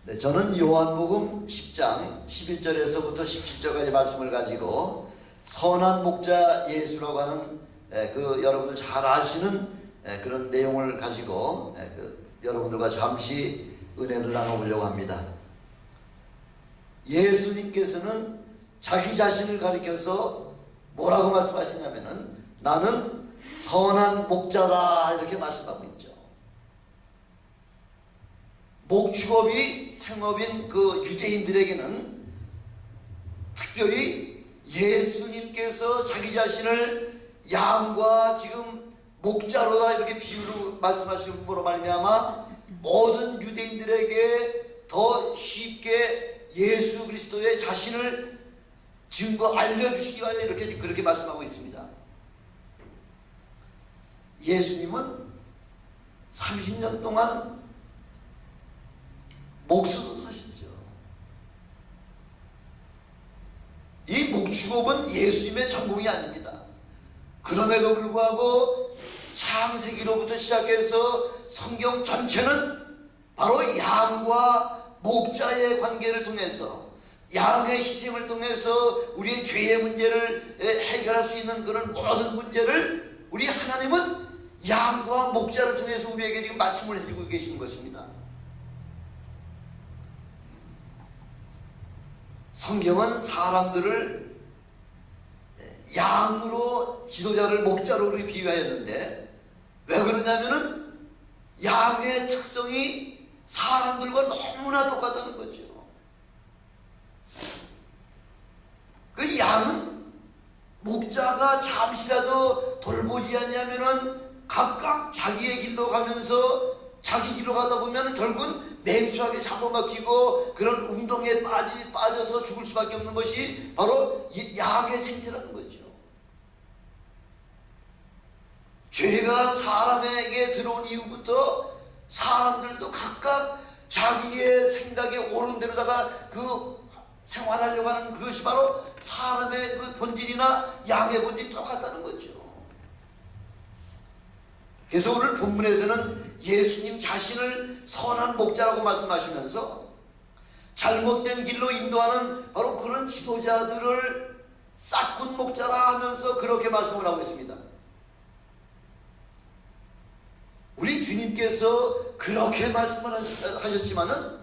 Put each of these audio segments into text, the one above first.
네, 저는 요한복음 10장 11절에서부터 17절까지 말씀을 가지고 선한 목자 예수라고 하는 여러분들 잘 아시는 그런 내용을 가지고 여러분들과 잠시 은혜를 나눠보려고 합니다. 예수님께서는 자기 자신을 가리켜서 뭐라고 말씀하시냐면은 나는 선한 목자다 이렇게 말씀하고 있죠. 목축업이 생업인 그 유대인들에게는 특별히 예수님께서 자기 자신을 양과 지금 목자로다 이렇게 비유로 말씀하시는 거로 말미암아 모든 유대인들에게 더 쉽게 예수 그리스도의 자신을 증거 알려주시기 위하여 그렇게 말씀하고 있습니다. 예수님은 30년 동안 목수로 사셨죠. 이 목축업은 예수님의 전공이 아닙니다. 그럼에도 불구하고 창세기로부터 시작해서 성경 전체는 바로 양과 목자의 관계를 통해서 양의 희생을 통해서 우리의 죄의 문제를 해결할 수 있는 그런 모든 문제를 우리 하나님은 양과 목자를 통해서 우리에게 지금 말씀을 해주고 계시는 것입니다. 성경은 사람들을 양으로 지도자를 목자로 그렇게 비유하였는데 왜 그러냐면은 양의 특성이 사람들과 너무나 똑같다는 거죠. 그 양은 목자가 잠시라도 돌보지 않냐면은 각각 자기의 길로 가면서 자기 길로 가다 보면 결국은 맹수하게 잡아먹히고 그런 운동에 빠져서 죽을 수밖에 없는 것이 바로 양의 생태라는 거죠. 죄가 사람에게 들어온 이후부터 사람들도 각각 자기의 생각에 옳은 대로다가 그 생활하려고 하는 그것이 바로 사람의 그 본질이나 양의 본질이 똑같다는 거죠. 그래서 오늘 본문에서는 예수님 자신을 선한 목자라고 말씀하시면서 잘못된 길로 인도하는 바로 그런 지도자들을 싹군 목자라 하면서 그렇게 말씀을 하고 있습니다. 우리 주님께서 그렇게 말씀을 하셨지만은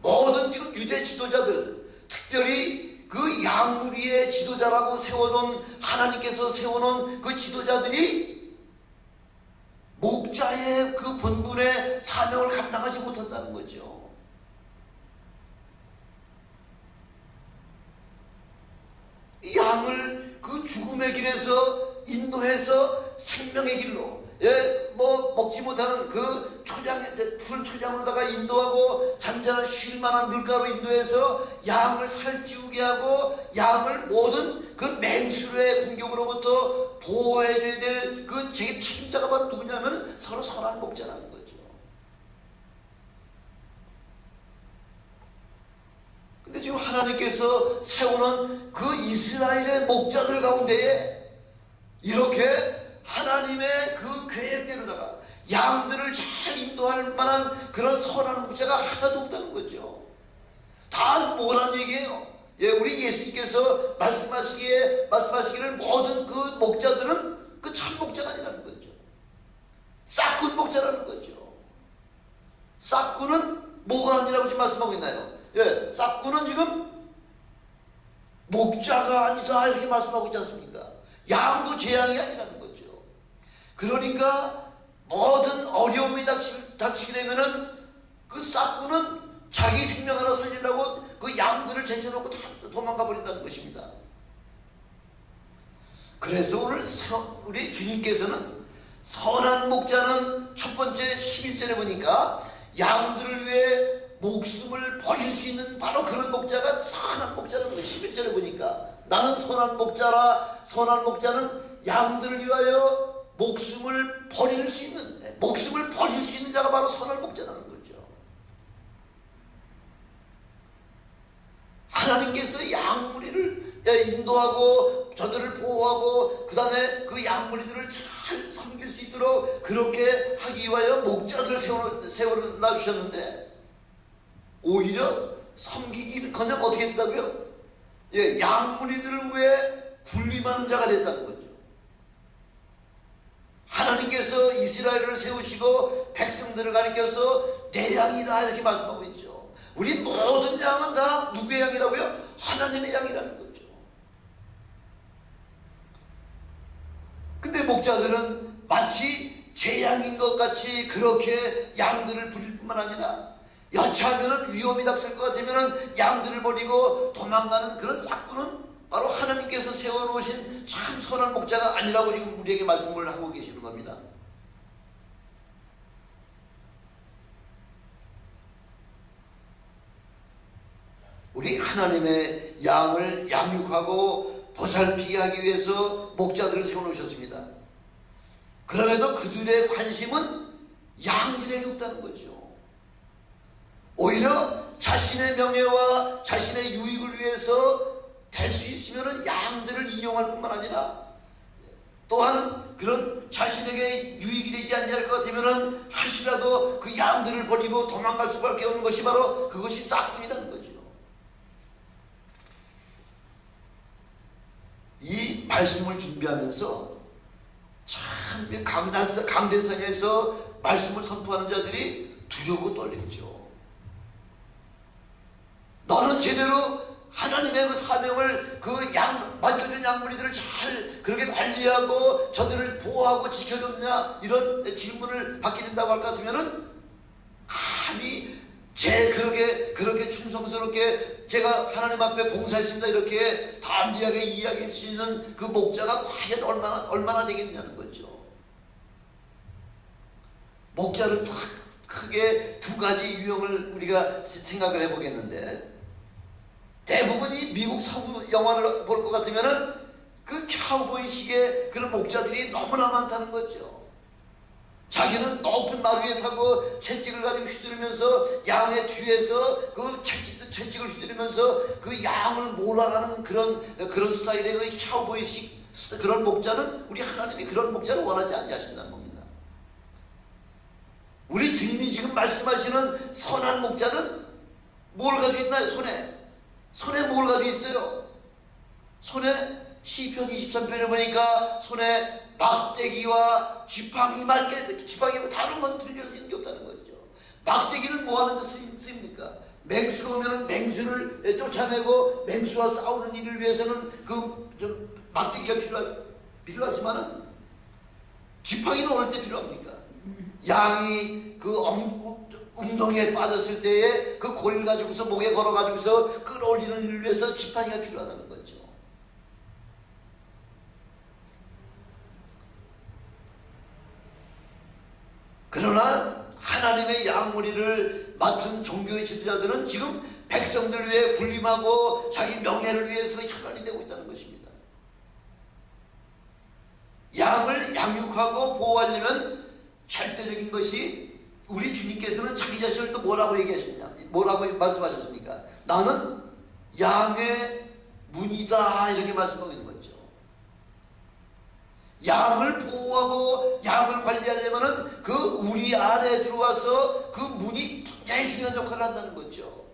모든 지금 유대 지도자들, 특별히 그 양무리의 지도자라고 세워놓은 하나님께서 세워놓은 그 지도자들이 목자의 그 본분의 사명을 감당하지 못한다는 거죠. 이 양을 그 죽음의 길에서 인도해서 생명의 길로 먹지 못하는 그 푸른 초장으로다가 인도하고 잔잔한 쉴만한 물가로 인도해서 양을 살찌우게 하고 양을 모든 그 맹수의 공격으로부터 보호해줘야 될 그 책임자가 바로 누구냐면 서로 선한 목자라는 거죠. 근데 지금 하나님께서 세우는 그 이스라엘의 목자들 가운데에 이렇게 하나님의 그 계획대로다가 양들을 잘 인도할 만한 그런 선한 목자가 하나도 없다는 거죠. 다 뭐란 얘기예요? 우리 예수님께서 말씀하시기를 모든 그 목자들은 그 참 목자가 아니라는 거죠. 싹군 목자라는 거죠. 싹군은 뭐가 아니라고 지금 말씀하고 있나요? 싹군은 지금 목자가 아니다 이렇게 말씀하고 있지 않습니까? 양도 재앙이 아니라는 거죠. 그러니까 모든 어려움이 닥치게 되면은 그 싹군은 자기 생명 하나 살리려고 그 양들을 제쳐놓고 다 도망가 버린다는 것입니다. 그래서 오늘 우리 주님께서는 선한 목자는 첫 번째 11절에 보니까 양들을 위해 목숨을 버릴 수 있는 바로 그런 목자가 선한 목자라는 거예요. 11절에 보니까 나는 선한 목자라. 선한 목자는 양들을 위하여 목숨을 버릴 수 있는 자가 바로 선한 목자라는 거죠. 하나님께서 양무리를 인도하고 저들을 보호하고 그 다음에 그 양무리들을 잘 섬길 수 있도록 그렇게 하기 위하여 목자들을 세워놔 주셨는데 오히려 섬기기는커녕 어떻게 됐다고요? 예, 양무리들을 위해 군림하는 자가 됐다는 거죠. 하나님께서 이스라엘을 세우시고 백성들을 가리켜서 내 양이다 이렇게 말씀하고 있죠. 우리 모든 양은 다 누구의 양이라고요? 하나님의 양이라는 거죠. 근데 목자들은 마치 제 양인 것 같이 그렇게 양들을 부릴 뿐만 아니라 여차하면 위험이 닥칠 것 같으면 양들을 버리고 도망가는 그런 싹구는 바로 하나님께서 세워놓으신 참 선한 목자가 아니라고 지금 우리에게 말씀을 하고 계시는 겁니다. 우리 하나님의 양을 양육하고 보살피게 하기 위해서 목자들을 세워놓으셨습니다. 그럼에도 그들의 관심은 양들에게 없다는 거죠. 오히려 자신의 명예와 자신의 유익을 위해서 될 수 있으면 양들을 이용할 뿐만 아니라 또한 그런 자신에게 유익이 되지 않을 것 같으면 하시라도 그 양들을 버리고 도망갈 수밖에 없는 것이 바로 그것이 싹김이라는 거죠. 이 말씀을 준비하면서 참 강대상에서 말씀을 선포하는 자들이 두렵고 떨리죠. 너는 제대로 하나님의 그 사명을 맡겨준 양무리들을 잘 그렇게 관리하고 저들을 보호하고 지켜줬냐 이런 질문을 받게 된다고 할 것 같으면은 감히 그렇게 충성스럽게 제가 하나님 앞에 봉사했습니다 이렇게 담대하게 이야기할 수 있는 그 목자가 과연 얼마나 되겠냐는 거죠. 목자를 크게 두 가지 유형을 우리가 생각을 해보겠는데, 대부분이 미국 서부 영화를 볼 것 같으면은 그 카우보이식의 그런 목자들이 너무나 많다는 거죠. 자기는 높은 나루 위에 타고 채찍을 가지고 휘두르면서 양의 뒤에서 그 채찍을 휘두르면서 그 양을 몰아가는 그런 스타일의 그 카우보이식 그런 목자는 우리 하나님이 그런 목자를 원하지 않으신다는 겁니다. 우리 주님이 지금 말씀하시는 선한 목자는 뭘 가지고 있나요? 손에 뭘 가지고 있어요? 손에 시편 23편에 보니까 손에 막대기와 지팡이 지팡이고 다른 건 들려진 게 없다는 거죠. 막대기는 뭐 하는 데 쓰입니까? 맹수가 오면 맹수를 쫓아내고 맹수와 싸우는 일을 위해서는 좀 막대기가 필요하지만은 지팡이는 어느 때 필요합니까? 양이 그 웅덩이에 빠졌을 때에 그 고리를 가지고서 목에 걸어 가지고서 끌어올리는 일을 위해서 지팡이가 필요하다는 거죠. 그러나 하나님의 양무리를 맡은 종교의 지도자들은 지금 백성들을 위해 군림하고 자기 명예를 위해서 혈안이 되고 있다는 것입니다. 양을 양육하고 보호하려면 절대적인 것이, 우리 주님께서는 자기 자신을 또 뭐라고 말씀하셨습니까? 나는 양의 문이다 이렇게 말씀하고 있는 거죠. 양을 보호하고 양을 관리하려면 그 우리 안에 들어와서 그 문이 굉장히 중요한 역할을 한다는 거죠.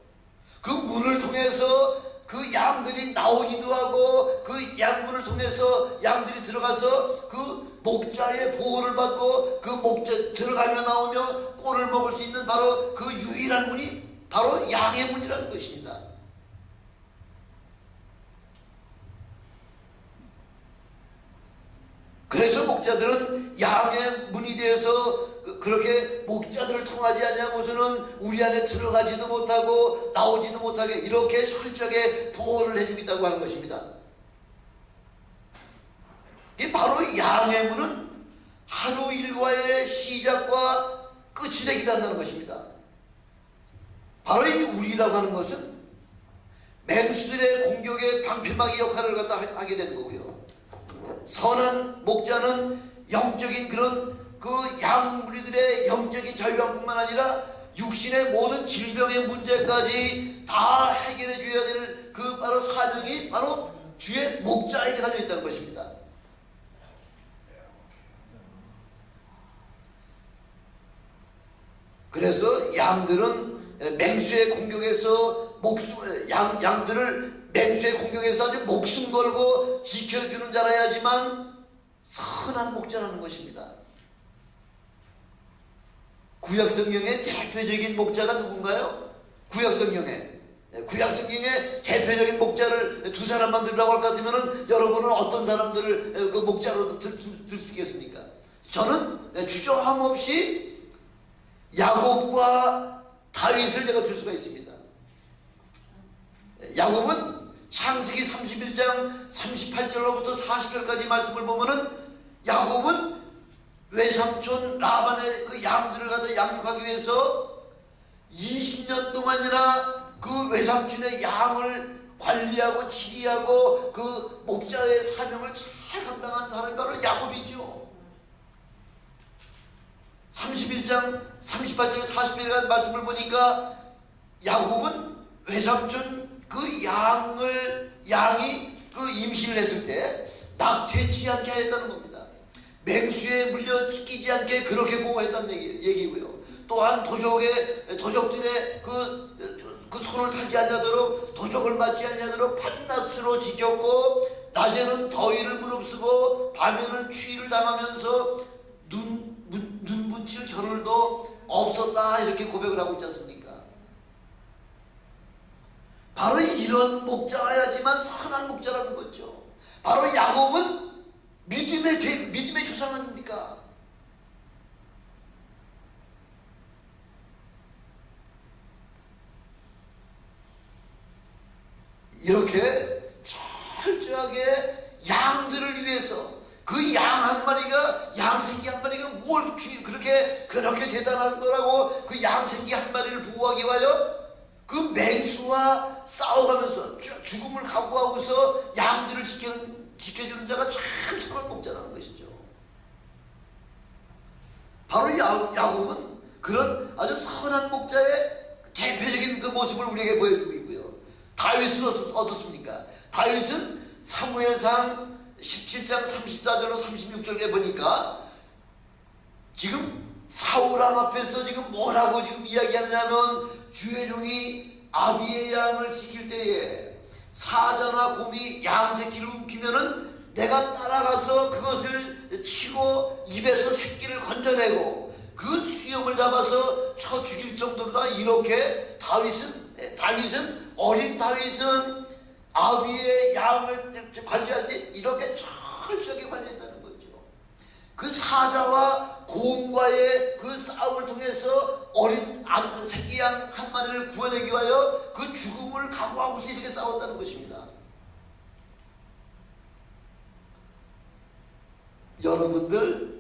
그 문을 통해서 그 양들이 나오기도 하고 그 양문을 통해서 양들이 들어가서 그 목자의 보호를 받고 그 목자 들어가며 나오며 꼴을 먹을 수 있는 바로 그 유일한 문이 바로 양의 문이라는 것입니다. 그래서 목자들은 양의 문이 되어서 그렇게 목자들을 통하지 않냐고서는 우리 안에 들어가지도 못하고 나오지도 못하게 이렇게 철저하게 보호를 해주고 있다고 하는 것입니다. 이 바로 양의 문은 하루 일과의 시작과 끝이 되기도 한다는 것입니다. 바로 이 우리라고 하는 것은 맹수들의 공격의 방패막이 역할을 갖다 하게 되는 거고요. 선한 목자는 영적인 그런 그 양무리들의 영적인 자유함뿐만 아니라 육신의 모든 질병의 문제까지 다 해결해 줘야 될 그 바로 사명이 바로 주의 목자에게 달려 있다는 것입니다. 그래서 양들은 맹수의 공격에서 양들을 맹수의 공격에서 아주 목숨 걸고 지켜주는 자라야지만 선한 목자라는 것입니다. 구약성경의 대표적인 목자가 누군가요? 구약성경의 대표적인 목자를 두 사람만 들으라고 할 것 같으면 여러분은 어떤 사람들을 그 목자로 들 수 있겠습니까? 저는 주저함 없이 야곱과 다윗을 제가 들 수가 있습니다. 야곱은 창세기 31장 38절로부터 40절까지 말씀을 보면은 야곱은 외삼촌 라반의 그 양들을 갖다 양육하기 위해서 20년 동안이나 그 외삼촌의 양을 관리하고 치리하고 그 목자의 사명을 잘 감당한 사람이 바로 야곱이죠. 31장 38절 40절의 말씀을 보니까 야곱은 외삼촌 그 양이 그 임신을 했을 때 낙태치 않게 했다는 겁니다. 맹수에 물려 찢기지 않게 그렇게 보호했다는 얘기고요. 또한 도적들의 그 손을 타지 않도록 도적을 맞지 않도록 밤낮으로 지켰고 낮에는 더위를 무릅쓰고 밤에는 추위를 당하면서 눈 붙일 겨를도 없었다 이렇게 고백을 하고 있지 않습니까? 바로 이런 목자라야지만 선한 목자라는 거죠. 바로 야곱은 믿음의 조상 아닙니까? 이렇게 철저하게 양들을 위해서 그 양 한 마리가 양생기 한 마리가 뭘 그렇게 대단한 거라고 그 양생기 한 마리를 보호하기 위하여 그 맹수와 싸워가면서 죽음을 각오하고서 양들을 지켜주는 자가 참 선한 목자라는 것이죠. 바로 야곱은 그런 아주 선한 목자의 대표적인 그 모습을 우리에게 보여주고 있고요. 다윗은 어떻습니까? 다윗은 사무엘상 17장 34절로 36절에 보니까 지금 사울왕 앞에서 지금 뭐라고 지금 이야기하느냐면 주의 종이 아비의 양을 지킬 때에 사자나 곰이 양 새끼를 움키면은 내가 따라가서 그것을 치고 입에서 새끼를 건져내고 그 수염을 잡아서 쳐 죽일 정도로다. 이렇게 다윗은 어린 다윗은 아비의 양을 관리할 때 이렇게 철저하게 관리했다는 거죠. 그 사자와 곰과의 그 싸움을 통해서 어린 새끼 양 한 마리를 구해내기 위하여 그 죽음을 각오하고서 이렇게 싸웠다는 것입니다. 여러분들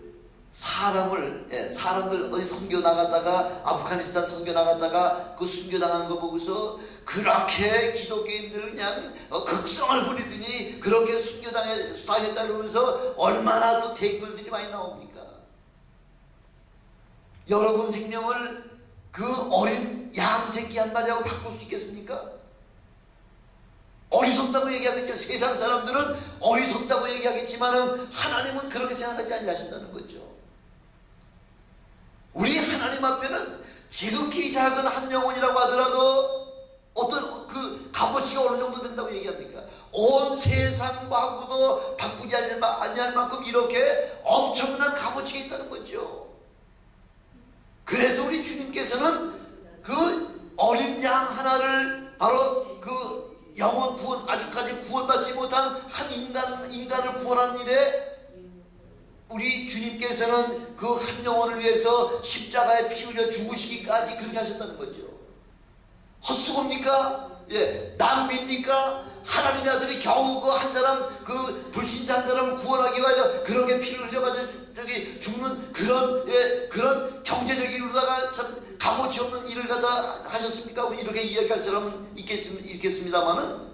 사람들 어디 선교 나갔다가 아프가니스탄 선교 나갔다가 그 순교당한 거 보고서 그렇게 기독교인들 그냥 극성을 부리더니 그렇게 순교당했다 그러면서 얼마나 또 댓글들이 많이 나옵니까? 여러분 생명을 그 어린 양 새끼 한 마리하고 바꿀 수 있겠습니까? 어리석다고 얘기하겠죠. 세상 사람들은 어리석다고 얘기하겠지만은 하나님은 그렇게 생각하지 아니하신다는 거죠. 우리 하나님 앞에는 지극히 작은 한 영혼이라고 하더라도 어떤 그 값어치가 어느 정도 된다고 얘기합니까? 온 세상하고도 바꾸지 아니할 만큼 이렇게 엄청난 값어치가 있다는 거죠. 그래서 우리 주님께서는 그 어린 양 하나를 바로 그 영혼 구원, 아직까지 구원받지 못한 한 인간을 구원하는 일에 우리 주님께서는 그 한 영혼을 위해서 십자가에 피 흘려 죽으시기까지 그렇게 하셨다는 거죠. 헛수고입니까? 예, 낭비입니까? 하나님의 아들이 겨우 그 한 사람, 그 불신자 한 사람을 구원하기 위하여 그렇게 피를 흘려가지고 죽는 그런 경제적으로다가 참 값어치 없는 일을 갖다 하셨습니까? 이렇게 이야기할 사람은 있겠습니다만은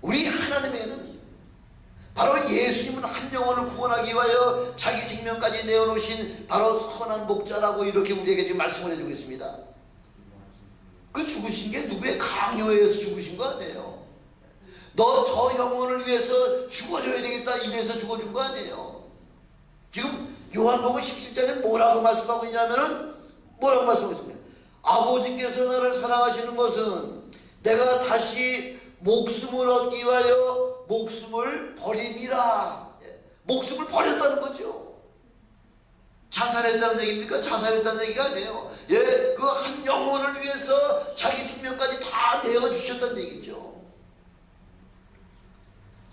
우리 하나님에는 바로 예수님은 한 영혼을 구원하기 위하여 자기 생명까지 내어놓으신 바로 선한 목자라고 이렇게 우리에게 지금 말씀을 해주고 있습니다. 그 죽으신 게 누구의 강요에 의해서 죽으신 거 아니에요. 너 저 영혼을 위해서 죽어줘야 되겠다 이래서 죽어준 거 아니에요. 지금 요한복음 17장에 뭐라고 말씀하고 있냐면은 뭐라고 말씀하고 있습니다. 아버지께서 나를 사랑하시는 것은 내가 다시 목숨을 얻기 위하여 목숨을 버림이라. 목숨을 버렸다는 거죠. 자살했다는 얘기입니까? 자살했다는 얘기가 아니에요. 예, 그 한 영혼을 위해서 자기 생명까지 다 내어주셨다는 얘기죠.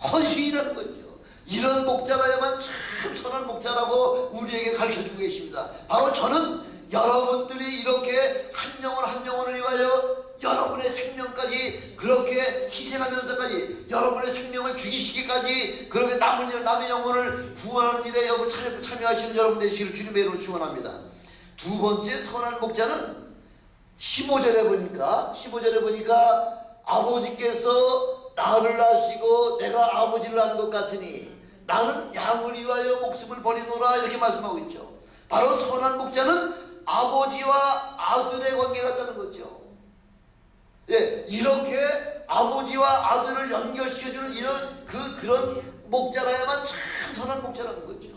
헌신이라는 거죠. 이런 목자라야만 참 선한 목자라고 우리에게 가르쳐주고 계십니다. 바로 저는 여러분들이 이렇게 한 영혼 한 영혼을 위하여 여러분의 생명까지 그렇게 희생하면서까지 여러분의 생명을 죽이시기까지 그렇게 남의 영혼을 구원하는 일에 참여하시는 여러분 되시기를 주님의 이름으로 축원합니다. 두 번째 선한 목자는 15절에 보니까 아버지께서 나를 낳으시고 내가 아버지를 하는 것 같으니 나는 양을 위하여 목숨을 버리노라 이렇게 말씀하고 있죠. 바로 선한 목자는 아버지와 아들의 관계 같다는 거죠. 예, 이렇게 아버지와 아들을 연결시켜주는 그런 목자라야만 참 선한 목자라는 거죠.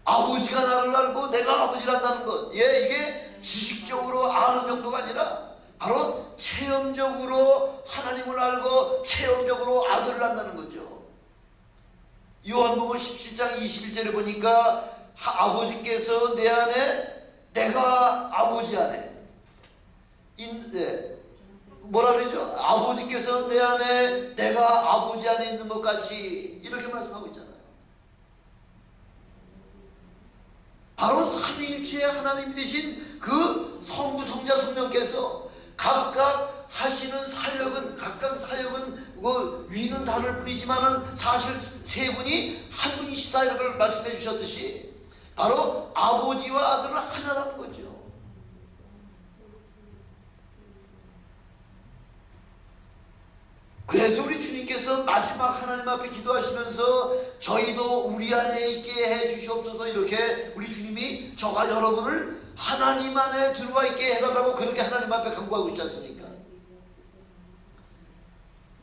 아버지가 나를 알고 내가 아버지를 한다는 것. 예, 이게 지식적으로 아는 정도가 아니라 바로 체험적으로 하나님을 알고 체험적으로 아들을 한다는 거죠. 요한복음 17장 21절에 보니까 아버지께서 내 안에 내가 아버지 안에 뭐라 그러죠? 아버지께서 내 안에 내가 아버지 안에 있는 것 같이 이렇게 말씀하고 있잖아요. 바로 삼위일체의 하나님 되신 그 성부 성자 성령께서 각각 하시는 사역은 각각 사역은 위는 다를 뿐이지만은 사실 세 분이 한 분이시다 이걸 말씀해 주셨듯이 바로 아버지와 아들은 하나라는 거죠. 그래서 우리 주님께서 마지막 하나님 앞에 기도하시면서 저희도 우리 안에 있게 해 주시옵소서 이렇게 우리 주님이 저와 여러분을 하나님 안에 들어와 있게 해달라고 그렇게 하나님 앞에 간구하고 있지 않습니까?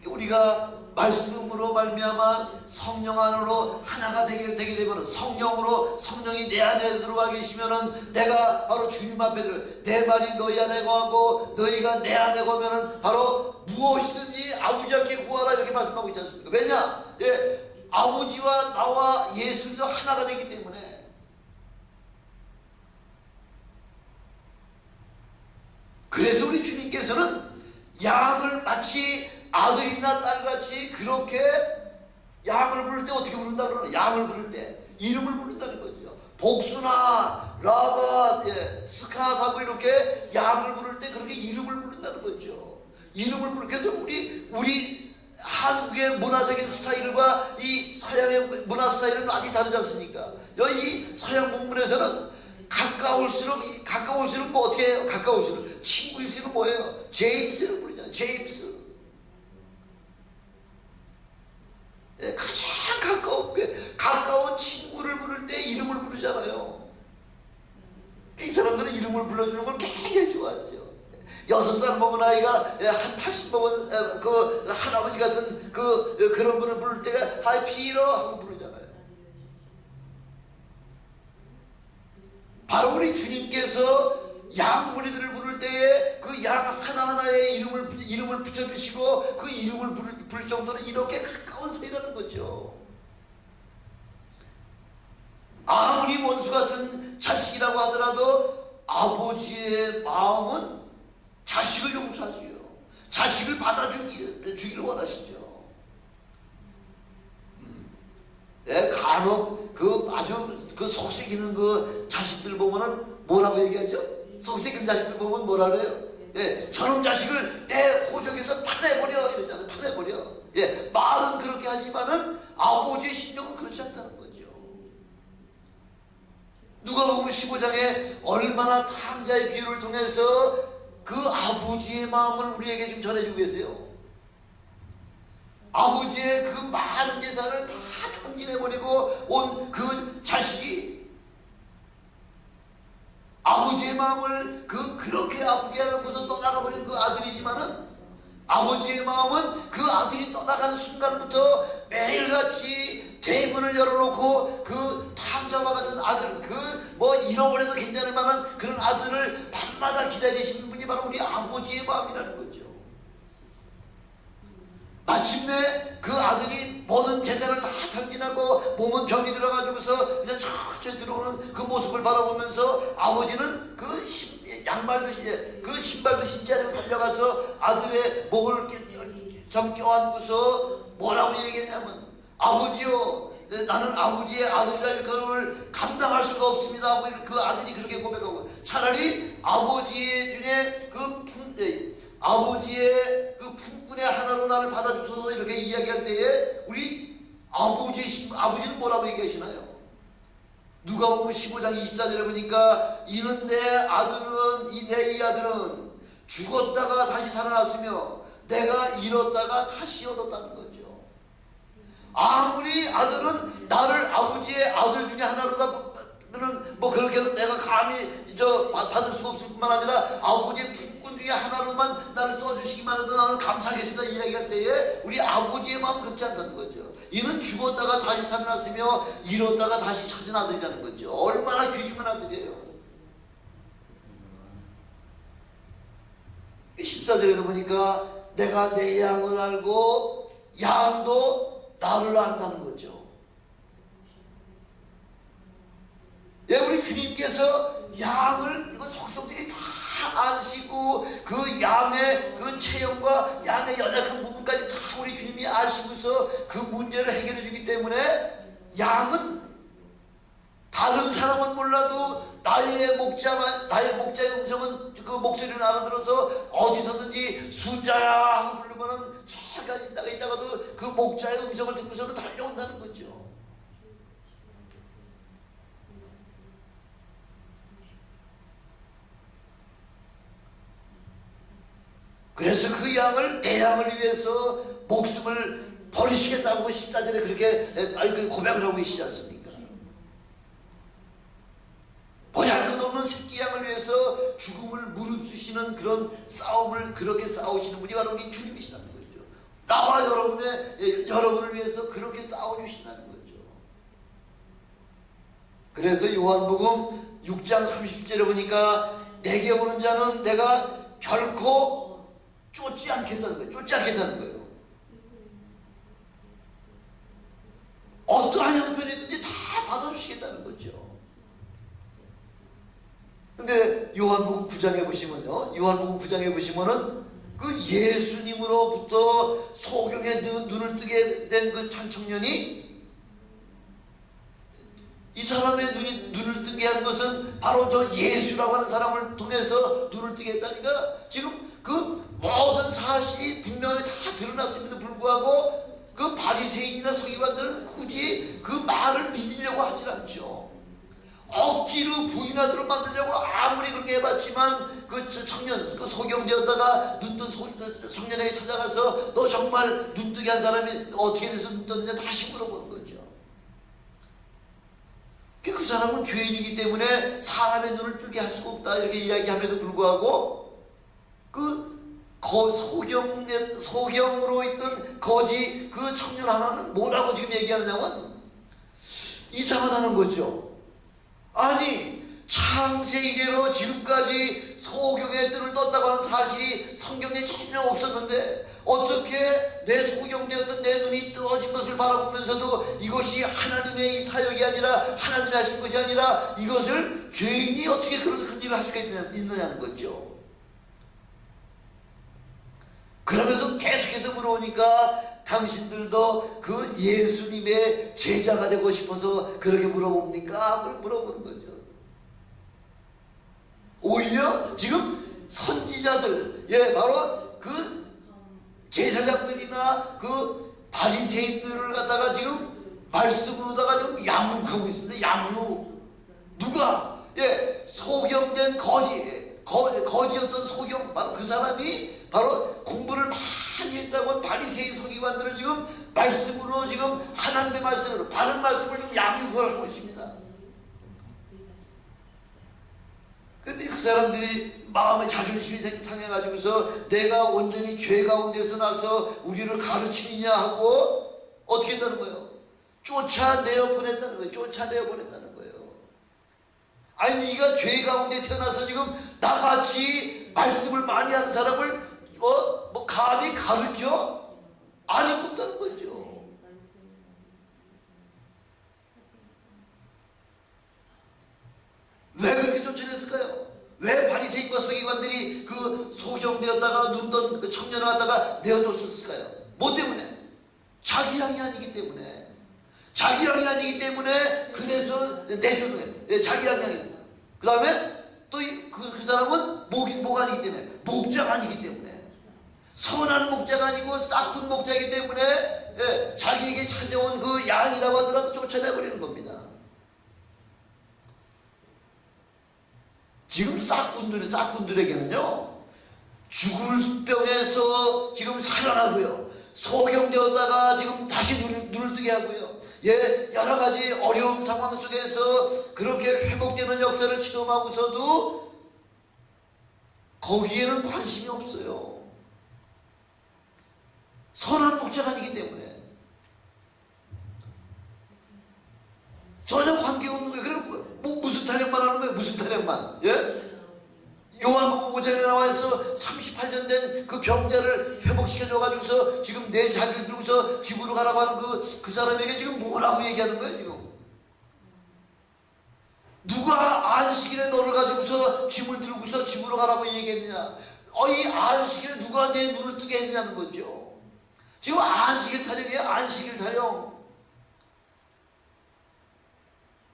우리가 말씀으로 말미암아 성령 안으로 하나가 되게 되면 성령이 내 안에 들어와 계시면은 내가 바로 주님 앞에 내 말이 너희 안에 거하고 너희가 내 안에 거면은 바로 무엇이든지 아버지께 구하라 이렇게 말씀하고 있지 않습니까? 왜냐? 예, 아버지와 나와 예수님도 하나가 되기 때문에 그래서 우리 주님께서는 양을 마치 아들이나 딸같이 그렇게 양을 부를 때 어떻게 부른다 그러나 양을 부를 때 이름을 부른다는 거죠. 복수나 라바 스카하고 이렇게 양을 부를 때 그렇게 이름을 부른다는 거죠. 이름을 부르 그래서 우리 한국의 문화적인 스타일과 이 서양의 문화 스타일은 많이 다르지 않습니까? 이 서양 문물에서는 가까울수록 뭐 어떻게 해요? 가까울수록 친구일수록 뭐예요? 제임스를 부르잖아요. 제임스. 가장 가까운 친구를 부를 때 이름을 부르잖아요. 이 사람들은 이름을 불러주는 걸 굉장히 좋아하죠. 6살 먹은 아이가 한 80 먹은 그 할아버지 같은 그런 분을 부를 때가 하이 피러 하고 부르잖아요. 바로 우리 주님께서 양 무리들을 부를 때에 그 양 하나하나의 이름을 붙여주시고 그 이름을 부를 정도는 이렇게 가까운 사이라는 거죠. 아무리 원수 같은 자식이라고 하더라도 아버지의 마음은 자식을 용서하지요. 자식을 받아주기를 원하시죠. 간혹 아주 속색이는 자식들 보면은 뭐라고 얘기하죠? 속색이는 자식들 보면 뭐라 그래요? 저놈 자식을 내 호적에서 파내버려 이러잖아요. 파내버려. 말은 그렇게 하지만은 아버지의 심령은 그렇지 않다는 거죠. 누가복음 15장에 얼마나 탕자의 비유를 통해서 그 아버지의 마음을 우리에게 지금 전해주고 계세요. 아버지의 그 많은 재산을 다 탕진해버리고 온 그 자식이 아버지의 마음을 그렇게 아프게 해놓고서 떠나가버린 그 아들이지만은 아버지의 마음은 그 아들이 떠나간 순간부터 매일같이 대문을 열어놓고 그 탕자와 같은 아들, 그 뭐 잃어버려도 괜찮을 만한 그런 아들을 밤마다 기다리시는 분이 바로 우리 아버지의 마음이라는 거죠. 마침내 그 아들이 모든 재산을 다 탕진하고 몸은 병이 들어가지고서 그냥 천천히 들어오는 그 모습을 바라보면서 아버지는 그 신발도 신지 않고 달려가서 아들의 목을 좀 껴안고서 뭐라고 얘기했냐면, 아버지요, 나는 아버지의 아들이라 그걸 감당할 수가 없습니다. 그 아들이 그렇게 고백하고, 차라리 아버지 중에 아버지의 그 품꾼의 하나로 나를 받아주소서 이렇게 이야기할 때에 우리 아버지는 뭐라고 얘기하시나요? 누가복음 15장 24절에 보니까 이는 내 아들은 이 아들은 죽었다가 다시 살아났으며 내가 잃었다가 다시 얻었다는 거죠. 아무리 아들은 나를 아버지의 아들 중에 하나로다 뭐 그렇게 내가 감히 받을 수 없을 뿐만 아니라 아버지의 품꾼 중에 하나로만 나를 써주시기만 해도 나는 감사하겠습니다 이야기할 때에 우리 아버지의 마음 그렇지 않다는 거죠. 이는 죽었다가 다시 살아났으며 잃었다가 다시 찾은 아들이라는 거죠. 얼마나 귀중한 아들이에요. 14절에도 보니까 내가 내 양을 알고 양도 나를 안다는 거죠. 예, 우리 주님께서 양을 이거 속성들이 다 아시고 그 양의 그 체형과 양의 연약한 부분까지 다 우리 주님이 아시고서 그 문제를 해결해 주기 때문에 양은 다른 사람은 몰라도 나의 목자의 음성은 그 목소리를 알아들어서 어디서든지 순자야 하고 부르면은 잠깐 있다가도 그 목자의 음성을 듣고서는 달려온다는 거죠. 그래서 그 양을 내 양을 위해서 목숨을 버리시겠다고 14절에 그렇게 고백을 하고 계시지 않습니까? 보잘것없는 새끼 양을 위해서 죽음을 무릅쓰시는 그런 싸움을 그렇게 싸우시는 분이 바로 우리 주님이시라는 거죠. 나와 여러분을 위해서 그렇게 싸워주신다는 거죠. 그래서 요한복음 6장 30절에 보니까 내게 오는 자는 내가 결코 쫓지 않겠다는 거예요. 쫓지 않겠다는 거예요. 어떠한 형편이든지 다 받아주시겠다는 거죠. 근데 요한복음 9장에 보시면은 그 예수님으로부터 소경의 눈을 뜨게 된 그 청년이 이 사람의 눈을 뜨게 한 것은 바로 저 예수라고 하는 사람을 통해서 눈을 뜨게 했다니까. 지금 그 모든 사실이 분명히 다 드러났음에도 불구하고 그 바리새인이나 서기관들은 굳이 그 말을 믿으려고 하질 않죠. 억지로 부인하도록 만들려고 아무리 그렇게 해봤지만 그 청년, 그 소경되었다가 눈뜬 청년에게 찾아가서 너 정말 눈뜨게 한 사람이 어떻게 돼서 눈 떴느냐 다시 물어보는 거죠. 그 사람은 죄인이기 때문에 사람의 눈을 뜨게 할 수가 없다 이렇게 이야기함에도 불구하고 그 소경으로 있던 거지 그 청년 하나는 뭐라고 지금 얘기하느냐면 이상하다는 거죠. 아니 창세 이래로 지금까지 소경의 뜰을 떴다고 하는 사실이 성경에 전혀 없었는데 어떻게 내 소경되었던 내 눈이 뜨어진 것을 바라보면서도 이것이 하나님의 사역이 아니라 하나님이 하신 것이 아니라 이것을 죄인이 어떻게 그런 큰 일을 할 수가 있느냐는 거죠. 그러면서 계속해서 물어보니까 당신들도 그 예수님의 제자가 되고 싶어서 그렇게 물어봅니까? 물어보는 거죠. 오히려 지금 선지자들, 바로 그 제사장들이나 그 바리새인들을 갖다가 지금 말씀으로다가 지금 양육하고 있습니다. 양육. 누가? 소경된 거지였던 소경, 바로 그 사람이 바로 공부를 많이 했다고 한 바리새인 서기관들을 지금 말씀으로 지금 하나님의 말씀으로 바른 말씀을 지금 양육을 하고 있습니다. 그런데 그 사람들이 마음의 자존심이 상해가지고서 내가 온전히 죄 가운데서 나서 우리를 가르치느냐 하고 어떻게 했다는 거예요? 쫓아내어 보냈다는 거예요. 아니 네가 죄 가운데 태어나서 지금 나같이 말씀을 많이 하는 사람을 뭐 감히 가르쳐? 아니 못다는 거죠. 왜 그렇게 쫓아냈을까요? 왜 바리새인과 서기관들이 그 소경되었다가 눈뜬 그 청년을 갖다가 내어줬을까요? 뭐 때문에? 자기 양이 아니기 때문에. 자기 양이 아니기 때문에 그래서 내주는 거예요. 자기 양이 아니기. 그 다음에 또 그 사람은 목 아니기 때문에, 목자가 아니기 때문에, 선한 목자가 아니고 싹군 목자이기 때문에 자기에게 찾아온 그 양이라고 하더라도 쫓아내버리는 겁니다. 지금 싹군들에게는요, 죽을 병에서 지금 살아나고요, 소경되었다가 지금 다시 눈을 뜨게 하고요, 여러 가지 어려운 상황 속에서 그렇게 회복되는 역사를 체험하고서도 거기에는 관심이 없어요. 선한 목자가 아니기 때문에 전혀 관계가 없는 거예요. 그럼 뭐 무슨 타령만 하는 거예요? 무슨 타령만? 요한복음 5장에 나와서 38년 된 그 병자를 회복시켜줘가지고서 지금 내 자리를 들고서 집으로 가라고 하는 그 사람에게 지금 뭐라고 얘기하는 거예요, 지금? 누가 안식일에 너를 가지고서 짐을 들고서 집으로 가라고 얘기했느냐? 이 안식일에 누가 내 눈을 뜨게 했느냐는 거죠. 지금 안식일 타령이에요, 안식일 타령.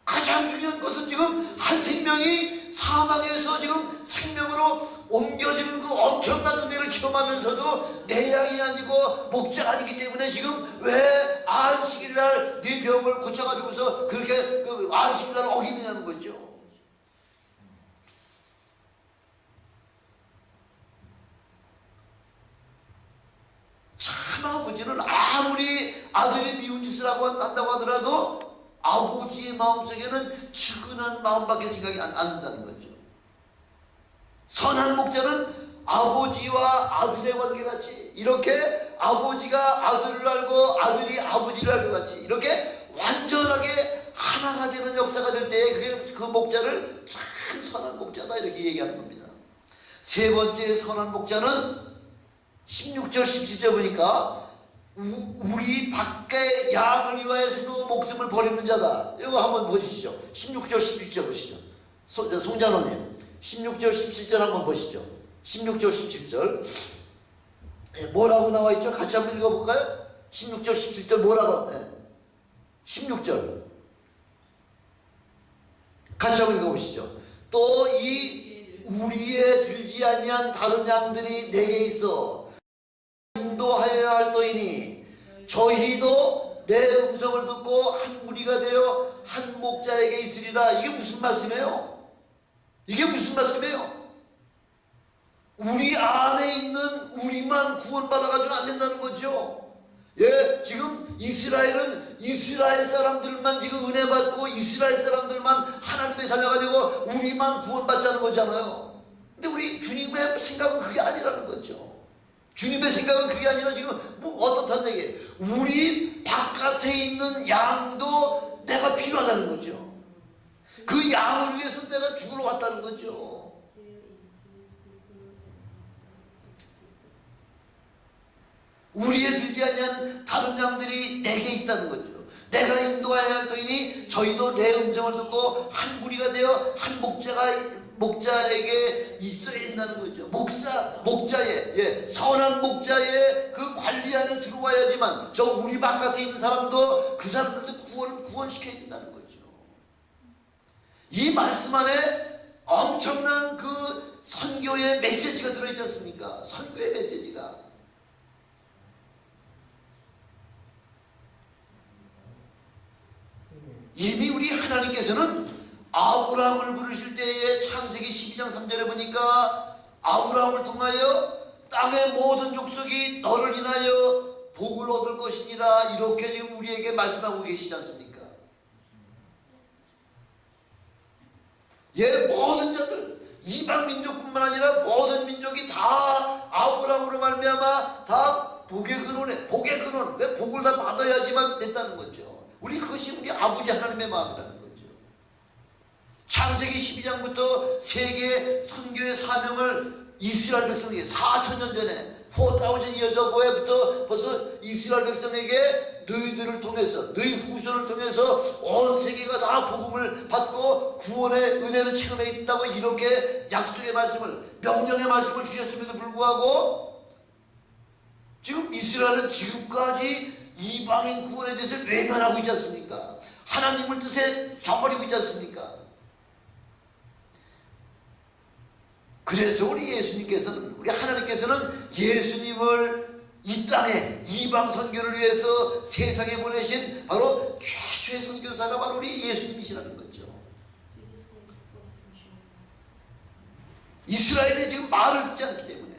가장 중요한 것은 지금 한 생명이 사망에서 지금 생명으로 옮겨지는 그 엄청난 은혜를 체험하면서도 내 양이 아니고 목자가 아니기 때문에 지금 왜 안식일날 네 병을 고쳐가지고서 그렇게 그 안식일날 어기느냐는 거죠. 참 아버지는 아무리 아들이 미운 짓을 한다고 하더라도 아버지의 마음속에는 측은한 마음밖에 생각이 안 난다는 거죠. 선한 목자는 아버지와 아들의 관계같이, 이렇게 아버지가 아들을 알고 아들이 아버지를 알 것 같이, 이렇게 완전하게 하나가 되는 역사가 될 때에 그 목자를 참 선한 목자다, 이렇게 얘기하는 겁니다. 세 번째 선한 목자는 16절 17절 보니까 우리 밖에 양을 위하여서도 목숨을 버리는 자다. 이거 한번 보시죠. 16절 17절 보시죠. 송자노님 16절 17절 한번 보시죠. 16절 17절 뭐라고 나와 있죠? 같이 한번 읽어볼까요? 16절 17절 뭐라고? 16절 같이 한번 읽어보시죠. 또 이 우리에 들지 아니한 다른 양들이 내게 있어 인도하여야 할 터이니 저희도 내 음성을 듣고 한 무리가 되어 한 목자에게 있으리라. 이게 무슨 말씀이에요? 이게 무슨 말씀이에요? 우리 안에 있는 우리만 구원받아가지고는 안 된다는 거죠. 지금 이스라엘은 이스라엘 사람들만 지금 은혜 받고 이스라엘 사람들만 하나님의 자녀가 되고 우리만 구원받자는 거잖아요. 근데 우리 주님의 생각은 그게 아니라는 거죠. 주님의 생각은 그게 아니라 지금 뭐 어떻다는 얘기예요? 우리 바깥에 있는 양도 내가 필요하다는 거죠. 그 양을 위해서 내가 죽으러 왔다는 거죠. 우리의 들지 아니한 다른 양들이 내게 있다는 거죠. 내가 인도해야 할 터이니 저희도 내 음성을 듣고 한 무리가 되어 한 목자에게 있어야 된다는 거죠. 목자의 선한 목자의 그 관리 안에 들어와야지만 저 우리 바깥에 있는 사람도 그 사람들도 구원시켜야 된다는 거죠. 이 말씀 안에 엄청난 그 선교의 메시지가 들어있지 않습니까? 선교의 메시지가. 이미 우리 하나님께서는 아브라함을 부르실 때에 창세기 12장 3절에 보니까 아브라함을 통하여 땅의 모든 족속이 너를 인하여 복을 얻을 것이니라, 이렇게 지금 우리에게 말씀하고 계시지 않습니까? 모든 자들, 이방 민족뿐만 아니라 모든 민족이 다 아브라함으로 말미암아 다 복의 근원에, 복의 근원, 왜 복을 다 받아야지만 됐다는 거죠. 그것이 우리 아버지 하나님의 마음이라는 거죠. 창세기 12장부터 세계 선교의 사명을 이스라엘 백성에게 4,000년 전에 4,000 years ago부터 벌써 이스라엘 백성에게 너희들을 통해서 너희 후손을 통해서 온 세계가 다 복음을 받고 구원의 은혜를 체험해 있다고 이렇게 약속의 말씀을 명령의 말씀을 주셨음에도 불구하고 지금 이스라엘은 지금까지 이방인 구원에 대해서 외면하고 있지 않습니까? 하나님을 뜻에 저버리고 있지 않습니까? 그래서 우리 예수님께서는 우리 하나님께서는 예수님을 이 땅에 이방 선교를 위해서 세상에 보내신 바로 최초의 선교사가 바로 우리 예수님이시라는 거죠. 이스라엘이 지금 말을 듣지 않기 때문에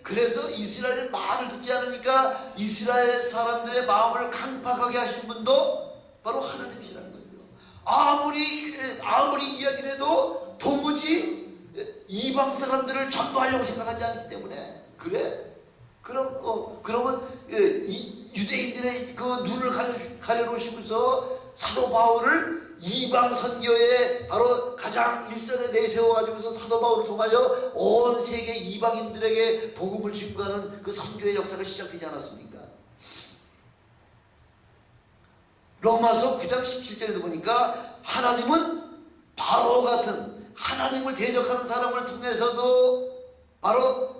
그래서 이스라엘의 말을 듣지 않으니까 이스라엘 사람들의 마음을 강팍하게 하신 분도 바로 하나님이시라는 거죠. 아무리 이야기를 해도 도무지 이방 사람들을 전도하려고 생각하지 않기 때문에 그러면 유대인들의 그 눈을 가려놓으시면서 사도 바울을 이방 선교에 바로 가장 일선에 내세워가지고서 사도 바울을 통하여 온 세계 이방인들에게 복음을 증거하는 그 선교의 역사가 시작되지 않았습니까? 로마서 9장 17절에도 보니까 하나님은 바로 같은 하나님을 대적하는 사람을 통해서도 바로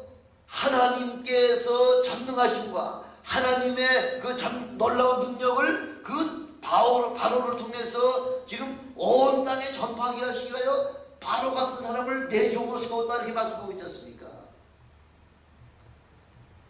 하나님께서 전능하심과 하나님의 그 놀라운 능력을 그 바로를 통해서 지금 온 땅에 전파하게 하시기 위하여 바로 같은 사람을 내 종으로 세웠다 이렇게 말씀하고 있지 않습니까?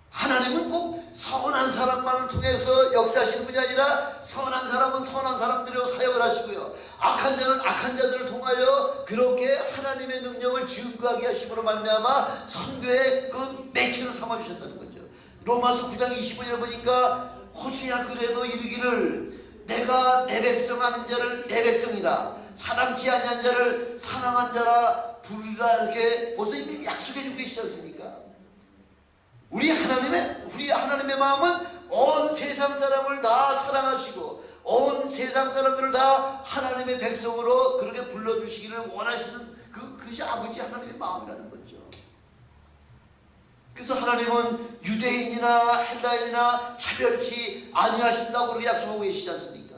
하나님은 꼭 선한 사람만을 통해서 역사하시는 분이 아니라 선한 사람은 선한 사람들로 사역을 하시고요, 악한 자는 악한 자들을 통하여 그렇게 하나님의 능력을 증거하게 하심으로 말미암아 선교의 그 매체로 삼아주셨다는 거죠. 로마서 9장 25절에 보니까 호세아 그래도 이르기를 내가 내 백성 하는 자를 내 백성이라 사랑치 아니한 자를 사랑한 자라 부르리라 이렇게 벌써 이미 약속해 주고 계시지 않습니까? 우리 하나님의 마음은 온 세상 사람을 다 사랑하시고 온 세상 사람들을 다 하나님의 백성으로 그렇게 불러주시기를 원하시는 그것이 아버지 하나님의 마음이라는 거죠. 그래서 하나님은 유대인이나 헬라인이나 차별치 아니하신다고 그렇게 약속하고 계시지 않습니까?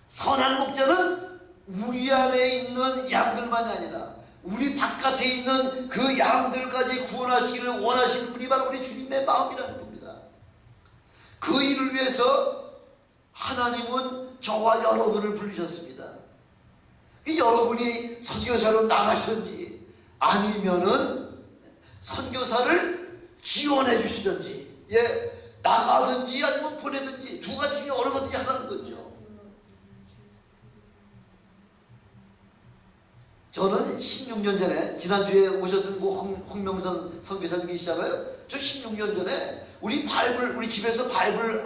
선한 목자는 우리 안에 있는 양들만이 아니라 우리 바깥에 있는 그 양들까지 구원하시기를 원하시는 분이 바로 우리 주님의 마음이라는 겁니다. 그 일을 위해서 하나님은 저와 여러분을 부르셨습니다. 여러분이 선교사로 나가시든지 아니면은 선교사를 지원해 주시든지 나가든지 아니면 보내든지 두 가지 중에 어느 것든지 하라는 거죠. 저는 16년 전에 지난주에 오셨던 그 홍명선 선교사님 계시잖아요. 저 16년 전에 우리 집에서 바이블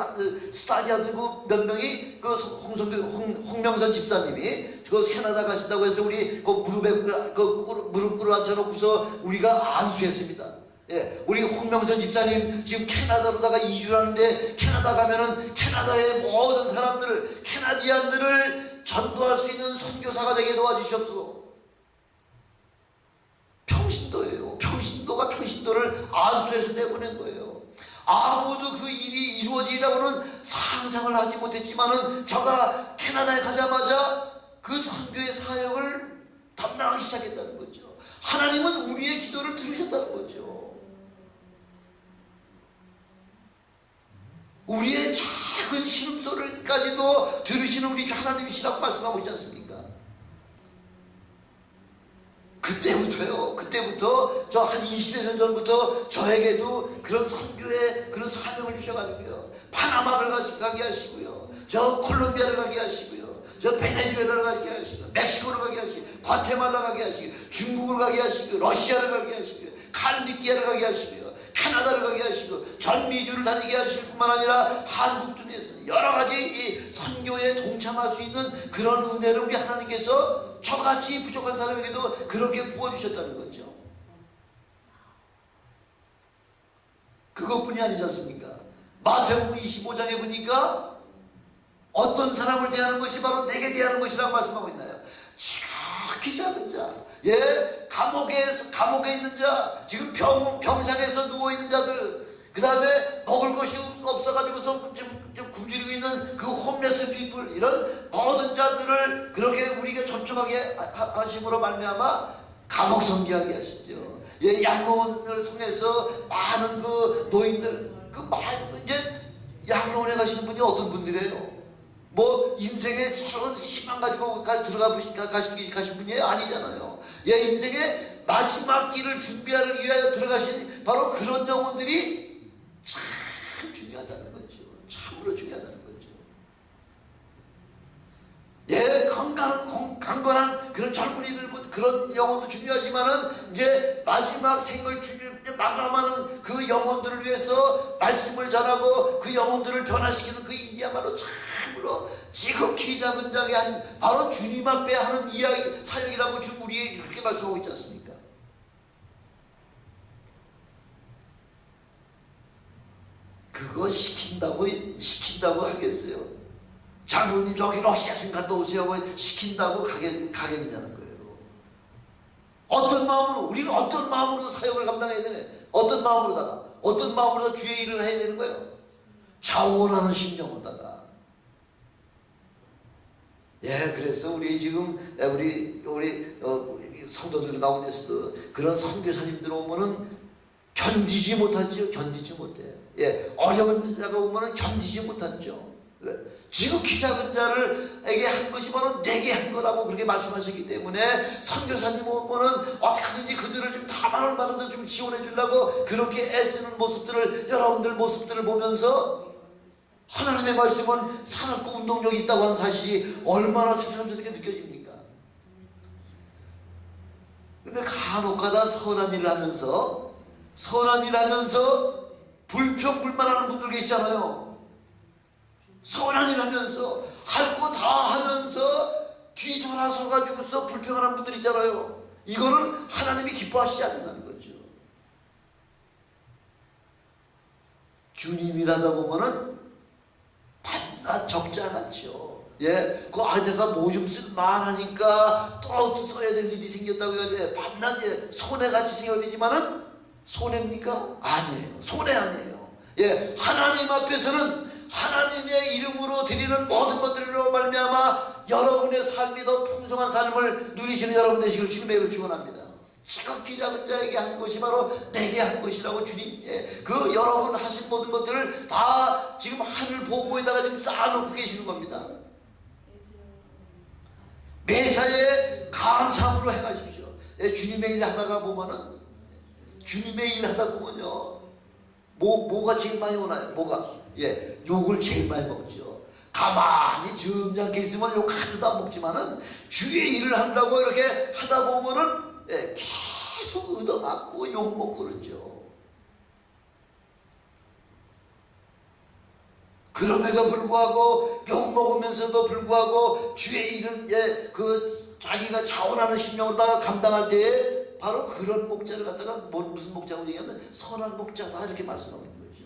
스타디 하던 그 몇 명이 그 홍명선 집사님이 그 캐나다 가신다고 해서 우리 그 무릎 꿇어 앉혀놓고서 우리가 안수했습니다. 우리 홍명선 집사님 지금 캐나다로다가 이주를 하는데 캐나다 가면은 캐나다의 모든 사람들을 캐나디안들을 전도할 수 있는 선교사가 되게 도와주시옵소서. 평신도예요. 평신도를 안수해서 내보낸 거예요. 아무도 그 일이 이루어지려고는 상상을 하지 못했지만은 저가 캐나다에 가자마자 그 선교의 사역을 담당하기 시작했다는 거죠. 하나님은 우리의 기도를 들으셨다는 거죠. 우리의 작은 신음소리까지도 들으시는 우리 하나님이시라고 말씀하고 있지 않습니까? 그때부터 저 한 20여 년 전부터 저에게도 그런 선교의 그런 사명을 주셔가지고요, 파나마를 가게 하시고요, 저 콜롬비아를 가게 하시고요, 저 베네수엘라를 가게 하시고, 멕시코를 가게 하시고, 과테말라 가게 하시고, 중국을 가게 하시고, 러시아를 가게 하시고, 칼미키아를 가게 하시고요, 캐나다를 가게 하시고, 전 미주를 다니게 하실 뿐만 아니라 한국 등에서 여러 가지 이 선교에 동참할 수 있는 그런 은혜를 우리 하나님께서 저같이 부족한 사람에게도 그렇게 부어주셨다는 거죠. 그것뿐이 아니지 않습니까? 마태복음 25장에 보니까 어떤 사람을 대하는 것이 바로 내게 대하는 것이라고 말씀하고 있나요? 지극히 작은 자, 감옥에 있는 자, 지금 병상에서 누워있는 자들, 그 다음에 먹을 것이 없어가지고서 좀 굶주리고 있는 그 홈레스 피플, 이런 모든 자들을 그렇게 우리가 접촉하게 하심으로 말미암아 감옥 섬기하게 하시죠. 양로원을 통해서 많은 그 노인들, 이제 양로원에 가시는 분이 어떤 분들이에요? 뭐 인생에 새로운 희망 가지고 가신 분이 아니잖아요. 인생의 마지막 길을 준비하기 위하여 들어가신 바로 그런 영혼들이 참 중요하다는 거죠. 참으로 중요하다는 거죠. 강건한 그런 젊은이들, 그런 영혼도 중요하지만은 이제 마지막 생을 마감하는 그 영혼들을 위해서 말씀을 전하고 그 영혼들을 변화시키는 그 일이야말로 참으로 지극히 작은 자게 한 바로 주님 앞에 하는 이야기 사역이라고 지금 우리에게 그렇게 말씀하고 있지 않습니까? 그거 시킨다고 하겠어요? 장로님 저기 러시아 좀 갔다 오세요 하고 시킨다고 가겠냐는 거예요. 어떤 마음으로, 우리는 어떤 마음으로 사역을 감당해야 되네. 어떤 마음으로 주의 일을 해야 되는 거예요? 자원하는 심령으로다가. 그래서 우리 지금 우리 성도들 가운데서도 그런 선교사님들 오면은 견디지 못하죠. 견디지 못해요. 어려운 자가 오면은 견디지 못하죠. 왜? 지극히 작은 자를에게 한 것이 바로 내게 한 거라고 그렇게 말씀하셨기 때문에 선교사님 오면은 어떻게든지 그들을 좀 다만을 많아도 좀 지원해 주려고 그렇게 애쓰는 모습들을, 여러분들 모습들을 보면서 하나님의 말씀은 살았고 운동력이 있다고 하는 사실이 얼마나 새삼스럽게 느껴집니까? 근데 간혹가다 선한 일을 하면서 불평불만하는 분들 계시잖아요. 선한 일 하면서 할 거 다 하면서 뒤돌아서 가지고서 불평하는 분들 있잖아요. 이거는 하나님이 기뻐하시지 않는다는 거죠. 주님 일하다 보면은 밤낮 적지 않았죠. 내가 뭐 좀 쓸만하니까 또 써야 될 일이 생겼다고 해가지고 밤낮 손해같이 생겨야 되지만은 손해입니까? 아니에요. 손해 아니에요. 하나님 앞에서는 하나님의 이름으로 드리는 모든 것들로 말미암아 여러분의 삶이 더 풍성한 삶을 누리시는 여러분 되시길 주님의 이름으로 축원합니다. 지극히 작은 자에게 한 것이 바로 내게 한 것이라고 주님, 그 여러분 하신 모든 것들을 다 지금 하늘 보고에다가 지금 쌓아놓고 계시는 겁니다. 매사에 감사함으로 행하십시오. 주님의 일 하다가 보면은, 주님의 일 하다 보면요, 뭐가 제일 많이 오나요? 욕을 제일 많이 먹죠. 가만히 점잖게 있으면 욕 하나도 안 먹지만은 주의 일을 한다고 이렇게 하다 보면은 계속 얻어맞고 욕 먹고 그러죠. 그럼에도 불구하고 욕 먹으면서도 불구하고 주의 일은 자기가 자원하는 심령으로다가 감당할 때에 바로 그런 목자를 갖다가 무슨 목자라고 얘기하면 선한 목자다 이렇게 말씀하고 있는 거죠.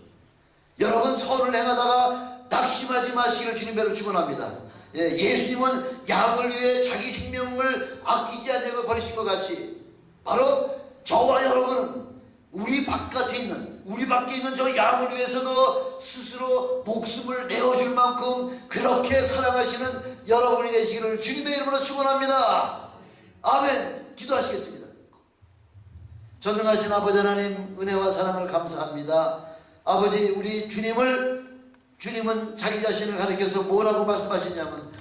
여러분 선을 행하다가 낙심하지 마시기를 주님으로 축원합니다. 예수님은 양을 위해 자기 생명을 아끼지 않고 버리신 것 같이 바로 저와 여러분은 우리 밖에 있는 저 양을 위해서도 스스로 목숨을 내어줄 만큼 그렇게 사랑하시는 여러분이 되시기를 주님의 이름으로 축원합니다. 아멘. 기도하시겠습니다. 전능하신 아버지 하나님, 은혜와 사랑을 감사합니다. 아버지, 우리 주님은 자기 자신을 가리켜서 뭐라고 말씀하시냐면